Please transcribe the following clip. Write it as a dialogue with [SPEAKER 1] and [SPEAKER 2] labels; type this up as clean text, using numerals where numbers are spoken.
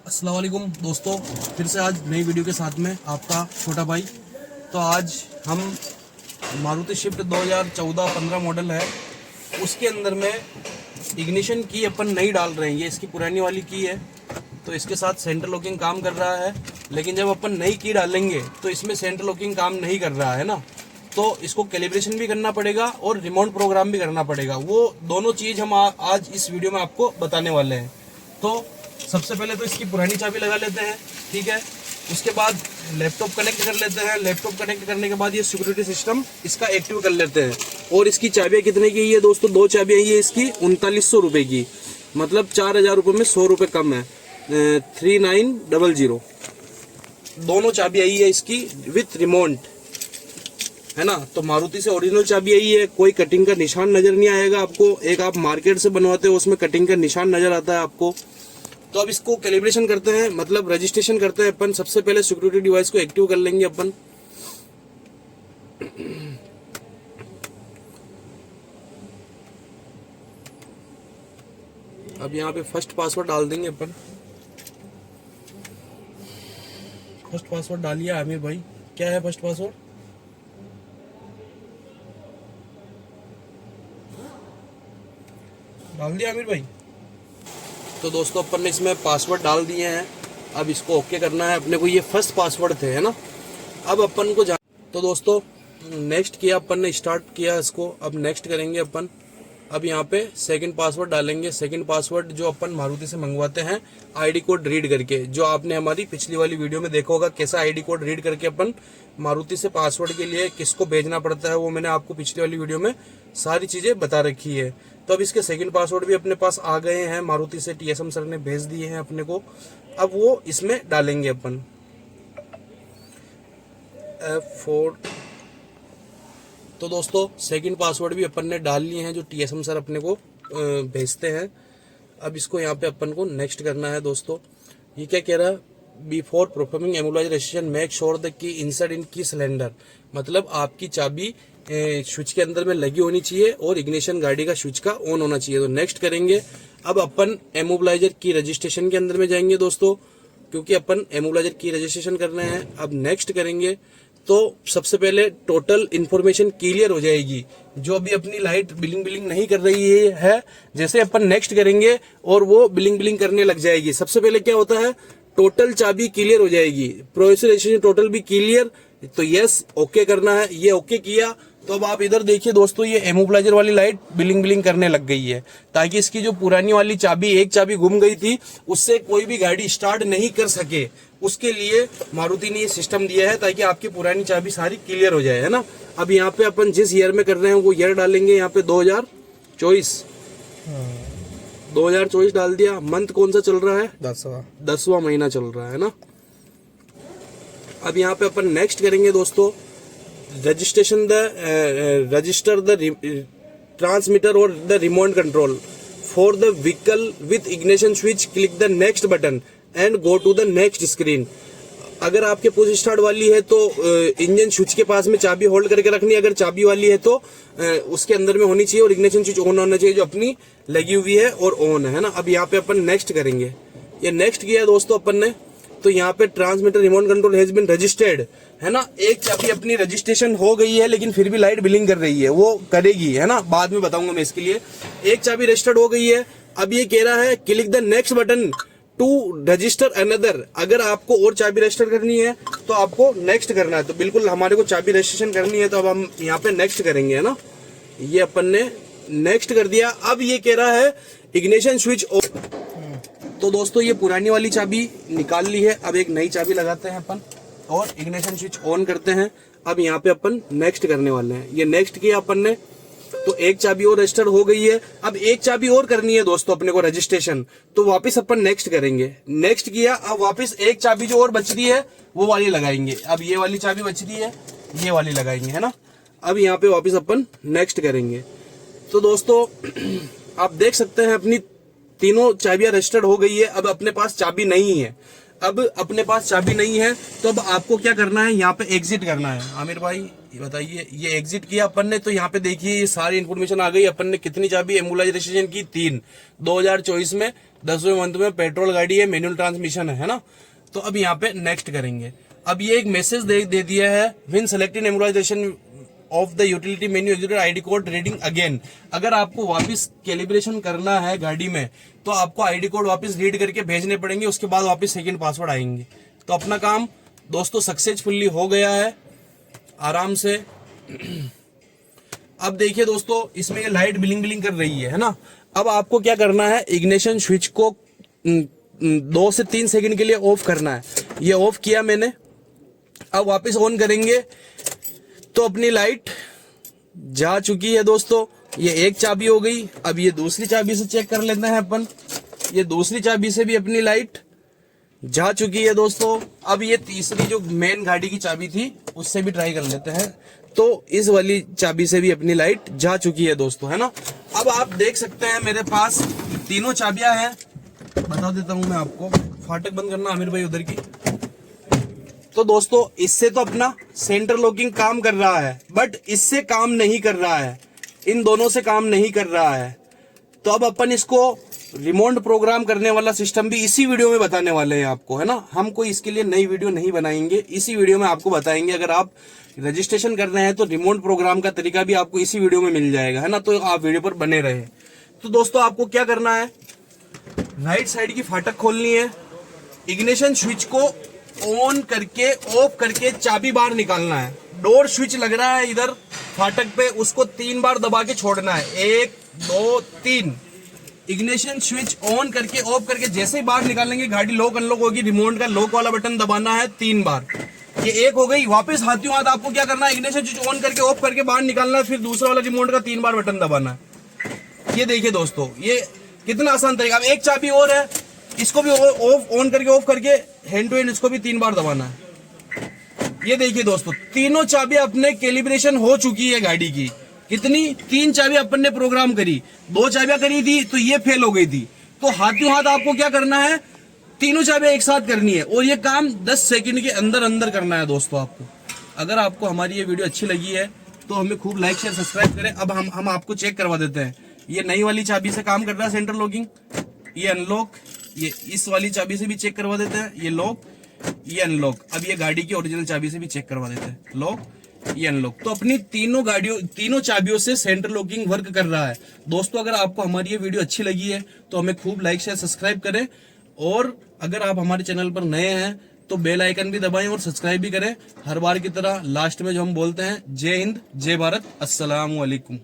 [SPEAKER 1] अस्सलाम वालेकुम दोस्तों, फिर से आज नई वीडियो के साथ में आपका छोटा भाई। तो आज हम मारुति शिफ्ट 2014-15 मॉडल है, उसके अंदर में इग्निशन की अपन नई डाल रहे हैं। ये इसकी पुरानी वाली की है, तो इसके साथ सेंटर लॉकिंग काम कर रहा है। लेकिन जब अपन नई की डालेंगे तो इसमें सेंटर लॉकिंग काम नहीं कर रहा है ना, तो इसको कैलिब्रेशन भी करना पड़ेगा और रिमोट प्रोग्राम भी करना पड़ेगा। वो दोनों चीज़ हम आज इस वीडियो में आपको बताने वाले हैं। तो सबसे पहले तो इसकी पुरानी चाबी लगा लेते हैं, ठीक है। उसके बाद लैपटॉप कनेक्ट कर लेते हैं। लैपटॉप कनेक्ट करने के बाद ये सिक्योरिटी सिस्टम इसका एक्टिव कर लेते हैं। और इसकी चाबियाँ कितने की है दोस्तों? दो चाबियाँ ये इसकी 3900 रुपये की, मतलब 4000 रुपये में 100 रुपये कम है। 3900 दोनों चाबी आई है इसकी विथ रिमोट, है ना। तो मारुति से ओरिजिनल चाबी आई है, कोई कटिंग का निशान नजर नहीं आएगा आपको। एक आप मार्केट से बनवाते हो उसमें कटिंग का निशान नजर आता है आपको। तो अब इसको कैलिब्रेशन करते हैं, मतलब रजिस्ट्रेशन करते हैं अपन। सबसे पहले सिक्योरिटी डिवाइस को एक्टिव कर लेंगे अपन। अब यहाँ पे फर्स्ट पासवर्ड डाल देंगे अपन। फर्स्ट पासवर्ड डालिए आमिर भाई, क्या है फर्स्ट पासवर्ड? डाल दिया आमिर भाई। तो दोस्तों अपन ने इसमें पासवर्ड डाल दिए हैं। अब इसको ओके करना है अपने को। ये फर्स्ट पासवर्ड थे, है ना। अब अपन को तो दोस्तों नेक्स्ट किया अपन ने, स्टार्ट किया इसको। अब नेक्स्ट करेंगे अपन। अब यहाँ पे सेकंड पासवर्ड डालेंगे। सेकंड पासवर्ड जो अपन मारुति से मंगवाते हैं आईडी कोड रीड करके, जो आपने हमारी पिछली वाली वीडियो में देखा होगा कैसा आईडी कोड रीड करके अपन मारुति से पासवर्ड के लिए किसको भेजना पड़ता है, वो मैंने आपको पिछली वाली वीडियो में सारी चीजें बता रखी है। तो अब इसके सेकंड पासवर्ड भी अपने पास आ गए हैं, मारुति से टीएसएम सर ने भेज दिए हैं अपने को। अब वो इसमें डालेंगे अपन F4। तो दोस्तों सेकंड पासवर्ड भी अपन ने डाल लिए हैं जो टीएसएम सर अपने को भेजते हैं। अब इसको यहाँ पे अपन को नेक्स्ट करना है दोस्तों। ये क्या कह रहा है? Before performing immobilisation make sure the key insert in key cylinder, मतलब आपकी चाबी स्विच के अंदर में लगी होनी चाहिए और इग्निशन गाड़ी का स्विच का ऑन होना चाहिए। तो नेक्स्ट करेंगे। अब अपन इमोबिलाइजर की रजिस्ट्रेशन के अंदर में जाएंगे दोस्तों, क्योंकि अपन इमोबिलाइजर की रजिस्ट्रेशन करना है। अब नेक्स्ट करेंगे तो सबसे पहले टोटल इन्फॉर्मेशन क्लियर हो जाएगी। जो अभी अपनी लाइट बिलिंग बिलिंग नहीं कर रही है, जैसे अपन नेक्स्ट करेंगे और वो बिलिंग बिलिंग करने लग जाएगी। सबसे पहले क्या होता है, टोटल चाबी क्लियर हो जाएगी, प्रोसेसर रजिस्ट्रेशन टोटल भी क्लियर। तो यस ओके करना है। ये ओके किया तो अब आप इधर देखिए दोस्तों, ये इमोबिलाइजर वाली लाइट बिलिंग बिलिंग करने लग गई है, ताकि इसकी जो पुरानी वाली चाबी, एक चाबी गुम गई थी, उससे कोई भी गाड़ी स्टार्ट नहीं कर सके। उसके लिए मारुति ने ये सिस्टम दिया है ताकि आपकी पुरानी चाबी सारी क्लियर हो जाए, है ना। अब यहाँ पे अपन जिस ईयर में कर रहे हैं वो ईयर डालेंगे। यहाँ पे 2024 डाल दिया। मंथ कौन सा चल रहा है? 10वां महीना चल रहा है ना। अब यहाँ पे अपन नेक्स्ट करेंगे दोस्तों। रजिस्टर द ट्रांसमीटर और the remote control for the vehicle with ignition switch, click the next button and go to the next screen. अगर आपके पुश स्टार्ट वाली है तो इंजन स्विच के पास में चाबी होल्ड करके रखनी है। अगर चाबी वाली है तो उसके अंदर में होनी चाहिए और इग्निशन स्विच ऑन होना चाहिए, जो अपनी लगी हुई है और ऑन है ना। अब यहाँ पे अपन नेक्स्ट करेंगे। ये नेक्स्ट किया दोस्तों अपन ने। तो यहाँ पे transmitter remote control has been registered, है ना। एक चाबी अपनी रजिस्ट्रेशन हो गई है लेकिन फिर भी लाइट बिलिंग कर रही है, वो करेगी, है ना। बाद में बताऊंगा मैं इसके लिए। एक चाबी रजिस्टर्ड हो गई है। अब ये कह रहा है click the next button to register another. अगर आपको और चाबी रजिस्टर करनी है तो आपको नेक्स्ट करना है। तो बिल्कुल हमारे को चाबी रजिस्ट्रेशन करनी है, तो अब हम यहाँ पे नेक्स्ट करेंगे, है ना। ये अपन ने नेक्स्ट कर दिया। अब ये कह रहा है इग्निशन स्विच ऑन। तो दोस्तों ये पुरानी वाली चाबी निकाल ली है। अब एक नई चाबी लगाते हैं अपन और इग्निशन स्विच ऑन करते हैं। अब यहाँ पे अपन नेक्स्ट करने वाले हैं। ये नेक्स्ट किया अपन ने, तो एक चाबी और रजिस्टर हो गई है। अब एक चाबी और करनी है दोस्तों अपने को रजिस्ट्रेशन, तो वापस अपन नेक्स्ट करेंगे। नेक्स्ट किया, अब वापस एक चाबी जो और बच रही है वो वाली लगाएंगे। अब ये वाली चाबी बच रही है, ये वाली लगाएंगे, है ना। अब यहाँ पे वापस अपन नेक्स्ट करेंगे। तो दोस्तों आप देख सकते हैं अपनी तीनों चाबियां रजिस्टर्ड हो गई है। अब अपने पास चाबी नहीं है। अब अपने पास चाबी नहीं है तो अब आपको क्या करना है, यहाँ पे एग्जिट करना है। आमिर भाई ये बताइए, ये एग्जिट किया अपन ने, तो यहाँ पे देखिए ये सारी इन्फॉर्मेशन आ गई। अपन ने कितनी चाबी एम्बुलेंस रजिस्ट्रेशन की? 3। 2024 में 10वें मंथ में पेट्रोल गाड़ी है, मैनुअल ट्रांसमिशन है ना। तो अब यहाँ पे नेक्स्ट करेंगे। अब ये एक मैसेज दे दिया है, when selected ambulance of the utility menu executive ID code reading again. अगर आपको वापस कैलिब्रेशन करना है गाड़ी में, तो आपको आईडी कोड वापस रीड करके भेजने पड़ेंगे, उसके बाद वापस सेकंड पासवर्ड आएंगे। तो अपना काम दोस्तों सक्सेसफुली हो गया है आराम से। अब देखिए दोस्तों, इसमें ये लाइट ब्लिंक कर रही है ना। अब आपको क्या करना है, इग्निशन स्विच को 2 से 3 सेकंड के लिए ऑफ करना है। ये ऑफ किया मैंने, अब वापस ऑन करेंगे तो अपनी लाइट जा चुकी है दोस्तों। ये एक चाबी हो गई। अब ये दूसरी चाबी से चेक कर लेते हैं अपन। ये दूसरी चाबी से भी अपनी लाइट जा चुकी है दोस्तों। अब ये तीसरी जो मेन गाड़ी की चाबी थी, उससे भी ट्राई कर लेते हैं। तो इस वाली चाबी से भी अपनी लाइट जा चुकी है दोस्तों, है ना। अब आप देख सकते हैं मेरे पास तीनों चाबियां हैं। बता देता हूं मैं आपको, फाटक बंद करना आमिर भाई उधर की। तो दोस्तों, इससे तो अपना सेंटर लॉकिंग काम कर रहा है, बट इससे काम नहीं कर रहा है, इन दोनों से काम नहीं कर रहा है। तो अब अपन इसको रिमोट प्रोग्राम करने वाला सिस्टम भी इसी वीडियो में बताने वाले हैं आपको, है ना। हम कोई इसके लिए नई वीडियो नहीं बनाएंगे, इसी वीडियो में आपको बताएंगे। अगर आप रजिस्ट्रेशन कर रहे हैं तो रिमोट प्रोग्राम का तरीका भी आपको इसी वीडियो में मिल जाएगा, है ना। तो आप वीडियो पर बने रहे। तो दोस्तों, आपको क्या करना है, राइट साइड की फाटक खोलनी है, इग्निशन स्विच को ऑन करके ऑफ करके चाबी बाहर निकालना है। डोर स्विच लग रहा है इधर फाटक पे, उसको 3 बार दबा के छोड़ना है। 1 2 3। इग्निशन स्विच ऑन करके ऑफ करके जैसे ही बाहर निकालेंगे, गाड़ी लॉक अनलॉक होगी। रिमोट का लॉक वाला बटन दबाना है 3 बार। ये एक हो गई। वापस हाथों हाथ आपको क्या करना है, इग्निशन स्विच ऑन करके ऑफ करके बाहर निकालना है, फिर दूसरा वाला रिमोट का 3 बार बटन दबाना है। ये देखिए दोस्तों, ये कितना आसान तरीका। अब एक चाबी और है, इसको भी ऑफ ऑन करके ऑफ करके हैंड टू हैंड इसको भी 3 बार दबाना है। ये देखिए दोस्तों, तीनों चाबी अपने कैलिब्रेशन हो चुकी है गाड़ी की। कितनी? 3 चाबी अपन ने प्रोग्राम करी, 2 चाबियां करी थी तो ये फेल हो गई थी। तो हाथों हाथ आपको क्या करना है, तीनों चाबियां एक साथ करनी है, और ये काम 10 सेकंड के अंदर अंदर करना है दोस्तों आपको। अगर आपको हमारी ये वीडियो अच्छी लगी है तो हमें खूब लाइक शेयर सब्सक्राइब करें। अब हम आपको चेक करवा देते हैं। ये नई वाली चाबी से काम कर रहा है सेंटर लॉकिंग, ये अनलॉक। ये इस वाली चाबी से भी चेक करवा देते हैं, ये लॉक, ये अनलॉक। अब ये गाड़ी की ओरिजिनल चाबी से भी चेक करवा देते हैं, लॉक, ये अनलॉक। तो अपनी तीनों चाबियों से सेंटर लॉकिंग वर्क कर रहा है दोस्तों। अगर आपको हमारी ये वीडियो अच्छी लगी है तो हमें खूब लाइक शेयर सब्सक्राइब करें, और अगर आप हमारे चैनल पर नए हैं तो बेल आइकन भी दबाएं और सब्सक्राइब भी करें। हर बार की तरह लास्ट में जो हम बोलते हैं, जय हिंद, जय भारत, अस्सलाम वालेकुम।